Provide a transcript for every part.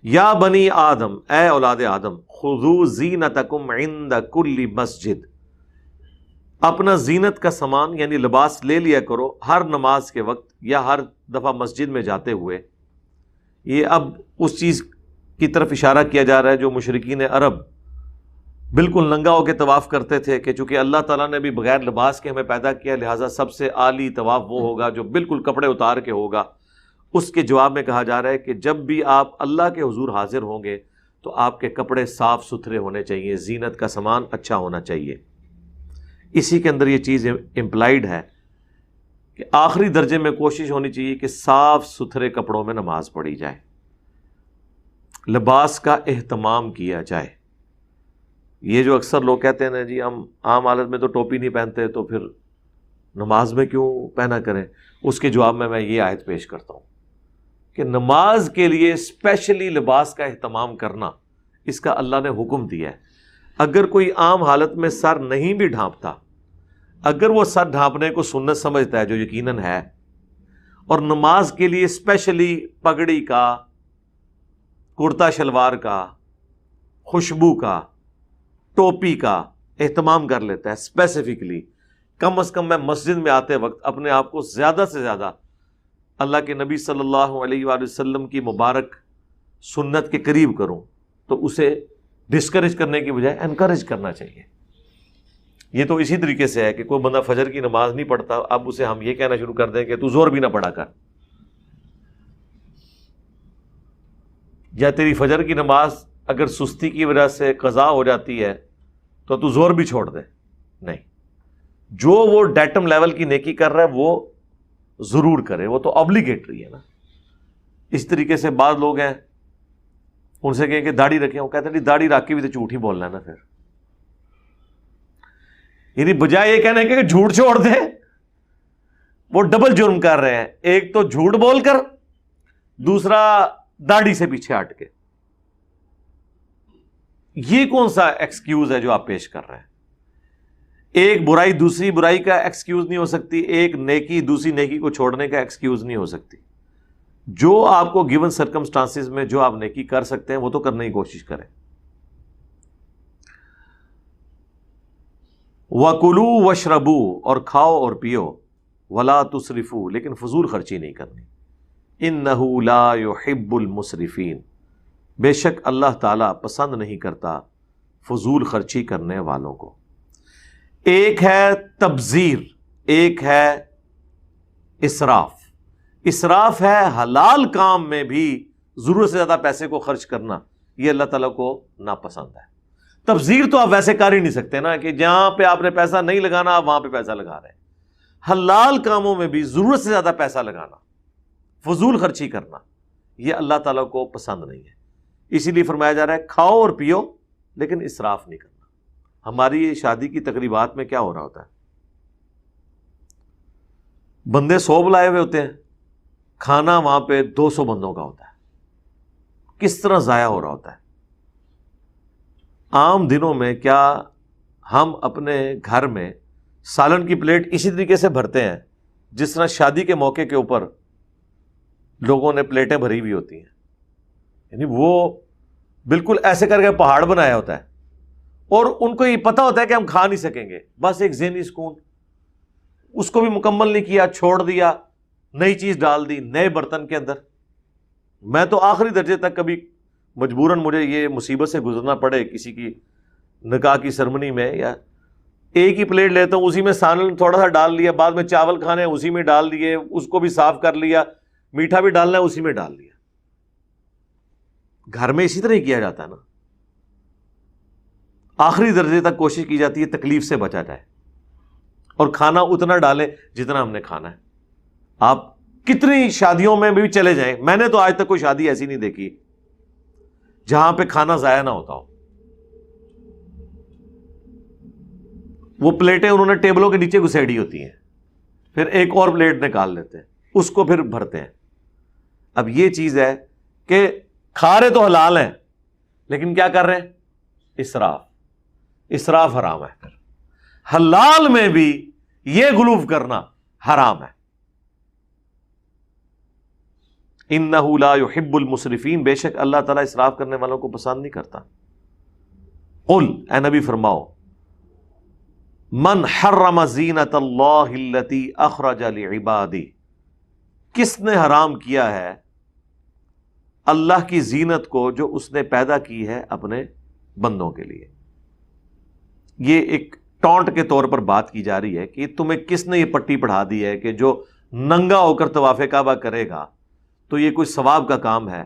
یا بنی آدم، اے اولاد آدم، خذوا زینتکم عند کل مسجد، اپنا زینت کا سامان یعنی لباس لے لیا کرو ہر نماز کے وقت یا ہر دفعہ مسجد میں جاتے ہوئے۔ یہ اب اس چیز کی طرف اشارہ کیا جا رہا ہے جو مشرکین عرب بالکل ننگا ہو کے طواف کرتے تھے، کہ چونکہ اللہ تعالیٰ نے بھی بغیر لباس کے ہمیں پیدا کیا، لہٰذا سب سے اعلیٰ طواف وہ ہوگا جو بالکل کپڑے اتار کے ہوگا۔ اس کے جواب میں کہا جا رہا ہے کہ جب بھی آپ اللہ کے حضور حاضر ہوں گے تو آپ کے کپڑے صاف ستھرے ہونے چاہیے، زینت کا سامان اچھا ہونا چاہیے۔ اسی کے اندر یہ چیز امپلائیڈ ہے کہ آخری درجے میں کوشش ہونی چاہیے کہ صاف ستھرے کپڑوں میں نماز پڑھی جائے، لباس کا اہتمام کیا جائے۔ یہ جو اکثر لوگ کہتے ہیں نا جی ہم عام حالت میں تو ٹوپی نہیں پہنتے تو پھر نماز میں کیوں پہنا کریں، اس کے جواب میں یہ آیت پیش کرتا ہوں کہ نماز کے لیے اسپیشلی لباس کا اہتمام کرنا اس کا اللہ نے حکم دیا ہے۔ اگر کوئی عام حالت میں سر نہیں بھی ڈھانپتا، اگر وہ سر ڈھانپنے کو سنت سمجھتا ہے جو یقیناً ہے، اور نماز کے لیے اسپیشلی پگڑی کا، کرتا شلوار کا، خوشبو کا، ٹوپی کا اہتمام کر لیتا ہے اسپیسیفکلی، کم از کم میں مسجد میں آتے وقت اپنے آپ کو زیادہ سے زیادہ اللہ کے نبی صلی اللہ علیہ وآلہ وسلم کی مبارک سنت کے قریب کروں، تو اسے ڈسکریج کرنے کی بجائے انکریج کرنا چاہیے۔ یہ تو اسی طریقے سے ہے کہ کوئی بندہ فجر کی نماز نہیں پڑھتا، اب اسے ہم یہ کہنا شروع کر دیں کہ تو زور بھی نہ پڑھا کر، یا تیری فجر کی نماز اگر سستی کی وجہ سے قضا ہو جاتی ہے تو زور بھی چھوڑ دے۔ نہیں، جو وہ ڈیٹم لیول کی نیکی کر رہا ہے وہ ضرور کرے، وہ تو obligatory ہے نا۔ اس طریقے سے بعض لوگ ہیں، ان سے کہیں کہ داڑھی رکھیں، وہ کہتے ہیں داڑھی رکھ کے بھی تو جھوٹ ہی بولنا ہے نا، پھر یعنی بجائے یہ کہنے کہ جھوٹ چھوڑ دیں، وہ ڈبل جرم کر رہے ہیں، ایک تو جھوٹ بول کر، دوسرا داڑھی سے پیچھے ہٹ کے۔ یہ کون سا ایکسکیوز ہے جو آپ پیش کر رہے ہیں؟ ایک برائی دوسری برائی کا ایکسکیوز نہیں ہو سکتی، ایک نیکی دوسری نیکی کو چھوڑنے کا ایکسکیوز نہیں ہو سکتی۔ جو آپ کو گیون سرکمسٹانسز میں جو آپ نیکی کر سکتے ہیں وہ تو کرنے کی کوشش کریں۔ وَكُلُوا وَاشْرَبُوا، اور کھاؤ اور پیو، وَلَا تُسْرِفُوا، لیکن فضول خرچی نہیں کرنی۔ إِنَّهُ لَا يُحِبُّ الْمُسْرِفِينَ، بے شک اللہ تعالیٰ پسند نہیں کرتا فضول خرچی کرنے والوں کو۔ ایک ہے تبذیر، ایک ہے اسراف۔ اسراف ہے حلال کام میں بھی ضرورت سے زیادہ پیسے کو خرچ کرنا، یہ اللہ تعالیٰ کو ناپسند ہے۔ تبذیر تو آپ ویسے کر ہی نہیں سکتے نا کہ جہاں پہ آپ نے پیسہ نہیں لگانا آپ وہاں پہ پیسہ لگا رہے ہیں۔ حلال کاموں میں بھی ضرورت سے زیادہ پیسہ لگانا، فضول خرچی کرنا، یہ اللہ تعالیٰ کو پسند نہیں ہے۔ اسی لیے فرمایا جا رہا ہے کھاؤ اور پیو لیکن اسراف نہیں کرنا۔ ہماری شادی کی تقریبات میں کیا ہو رہا ہوتا ہے؟ بندے 100 بلائے ہوئے ہوتے ہیں، کھانا وہاں پہ 200 بندوں کا ہوتا ہے۔ کس طرح ضائع ہو رہا ہوتا ہے؟ عام دنوں میں کیا ہم اپنے گھر میں سالن کی پلیٹ اسی طریقے سے بھرتے ہیں جس طرح شادی کے موقع کے اوپر لوگوں نے پلیٹیں بھری ہوئی ہوتی ہیں؟ یعنی وہ بالکل ایسے کر کے پہاڑ بنایا ہوتا ہے، اور ان کو یہ پتہ ہوتا ہے کہ ہم کھا نہیں سکیں گے، بس ایک ذہنی سکون، اس کو بھی مکمل نہیں کیا، چھوڑ دیا، نئی چیز ڈال دی نئے برتن کے اندر۔ میں تو آخری درجے تک کبھی مجبوراً مجھے یہ مصیبت سے گزرنا پڑے کسی کی نکاح کی سرمنی میں، یا ایک ہی پلیٹ لیتا ہوں، اسی میں سالن تھوڑا سا ڈال لیا، بعد میں چاول کھانے اسی میں ڈال دیے، اس کو بھی صاف کر لیا، میٹھا بھی ڈالنا ہے اسی میں ڈال لیا۔ گھر میں اسی طرح ہی کیا جاتا ہے نا۔ آخری درجے تک کوشش کی جاتی ہے تکلیف سے بچا جائے، اور کھانا اتنا ڈالیں جتنا ہم نے کھانا ہے۔ آپ کتنی شادیوں میں بھی چلے جائیں، میں نے تو آج تک کوئی شادی ایسی نہیں دیکھی جہاں پہ کھانا ضائع نہ ہوتا ہو۔ وہ پلیٹیں انہوں نے ٹیبلوں کے نیچے گھسیڑی ہوتی ہیں، پھر ایک اور پلیٹ نکال لیتے ہیں، اس کو پھر بھرتے ہیں۔ اب یہ چیز ہے کہ کھا رہے تو حلال ہیں لیکن کیا کر رہے ہیں؟ اسراف۔ اسراف حرام ہے۔ پھر حلال میں بھی یہ غلوف کرنا حرام ہے۔ انہ لا یحب المسرفین، بے شک اللہ تعالیٰ اسراف کرنے والوں کو پسند نہیں کرتا۔ قل، اے نبی فرماؤ، من حرم زینت اللہ التی اخرج لعبادی، کس نے حرام کیا ہے اللہ کی زینت کو جو اس نے پیدا کی ہے اپنے بندوں کے لیے۔ یہ ایک ٹونٹ کے طور پر بات کی جا رہی ہے کہ تمہیں کس نے یہ پٹی پڑھا دی ہے کہ جو ننگا ہو کر طواف کعبہ کرے گا تو یہ کوئی ثواب کا کام ہے؟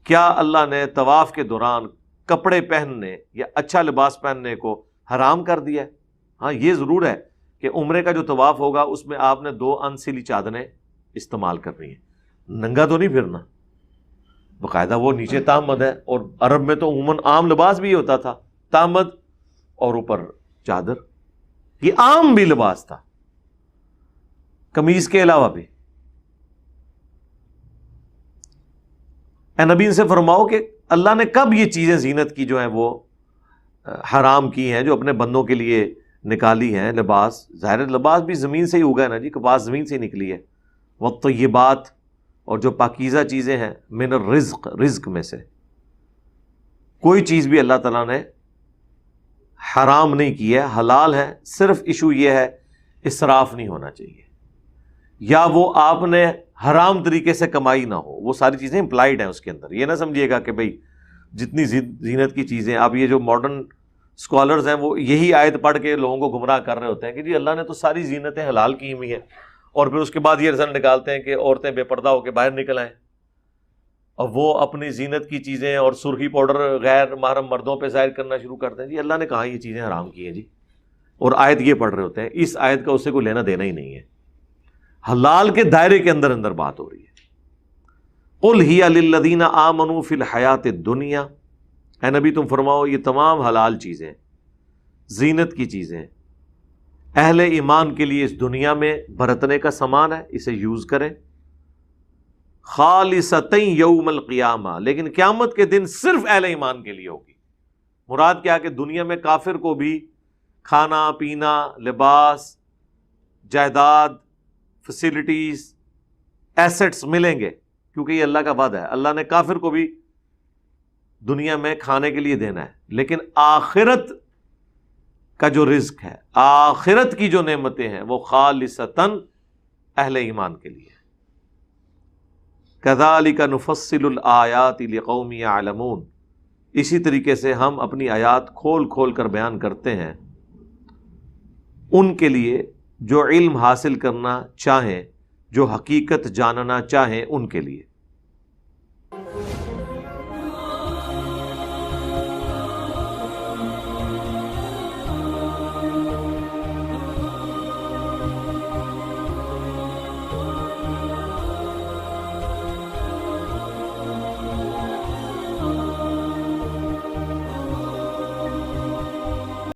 کیا اللہ نے طواف کے دوران کپڑے پہننے یا اچھا لباس پہننے کو حرام کر دیا ہے؟ ہاں یہ ضرور ہے کہ عمرے کا جو طواف ہوگا اس میں آپ نے 2 انسلی چادریں استعمال کرنی ہیں، ننگا تو نہیں پھرنا، باقاعدہ وہ نیچے تامد ہے، اور عرب میں تو عموماً عام لباس بھی ہوتا تھا، تامد اور اوپر چادر، یہ عام بھی لباس تھا قمیض کے علاوہ بھی۔ اے نبی ان سے فرماؤ کہ اللہ نے کب یہ چیزیں زینت کی جو ہیں وہ حرام کی ہیں، جو اپنے بندوں کے لیے نکالی ہیں؟ لباس، ظاہر لباس بھی زمین سے ہی اگا ہے نا جی، کپاس زمین سے ہی نکلی ہے۔ والطیبات، اور جو پاکیزہ چیزیں ہیں، من الرزق، رزق میں سے کوئی چیز بھی اللہ تعالیٰ نے حرام نہیں کی ہے، حلال ہے، صرف ایشو یہ ہے اسراف نہیں ہونا چاہیے، یا وہ آپ نے حرام طریقے سے کمائی نہ ہو، وہ ساری چیزیں امپلائڈ ہیں اس کے اندر۔ یہ نہ سمجھیے گا کہ بھئی جتنی زینت کی چیزیں، اب یہ جو ماڈرن اسکالرز ہیں وہ یہی آیت پڑھ کے لوگوں کو گمراہ کر رہے ہوتے ہیں کہ جی اللہ نے تو ساری زینتیں حلال کی ہوئی ہیں، اور پھر اس کے بعد یہ رزلٹ نکالتے ہیں کہ عورتیں بے پردہ ہو کے باہر نکل آئیں، اور وہ اپنی زینت کی چیزیں اور سرخی پاؤڈر غیر محرم مردوں پہ ظاہر کرنا شروع کرتے ہیں۔ جی اللہ نے کہا یہ چیزیں حرام کی ہیں جی، اور آیت یہ پڑھ رہے ہوتے ہیں، اس آیت کا اس سے کوئی لینا دینا ہی نہیں ہے، حلال کے دائرے کے اندر اندر بات ہو رہی ہے۔ قل ہی للذین آمنوا فی الحیات الدنیا، اے نبی تم فرماؤ یہ تمام حلال چیزیں، زینت کی چیزیں اہل ایمان کے لیے اس دنیا میں برتنے کا سامان ہے، اسے یوز کریں، خالصتً یوم القیامہ، لیکن قیامت کے دن صرف اہل ایمان کے لیے ہوگی۔ مراد کیا کہ دنیا میں کافر کو بھی کھانا پینا، لباس، جائیداد، فیسلٹیز، ایسٹس ملیں گے، کیونکہ یہ اللہ کا وعدہ ہے۔ اللہ نے کافر کو بھی دنیا میں کھانے کے لیے دینا ہے، لیکن آخرت کا جو رزق ہے، آخرت کی جو نعمتیں ہیں، وہ خالصتاً اہل ایمان کے لیے۔ کذالک نفصل الآیات لقوم یعلمون، اسی طریقے سے ہم اپنی آیات کھول کھول کر بیان کرتے ہیں ان کے لیے جو علم حاصل کرنا چاہیں، جو حقیقت جاننا چاہیں ان کے لیے۔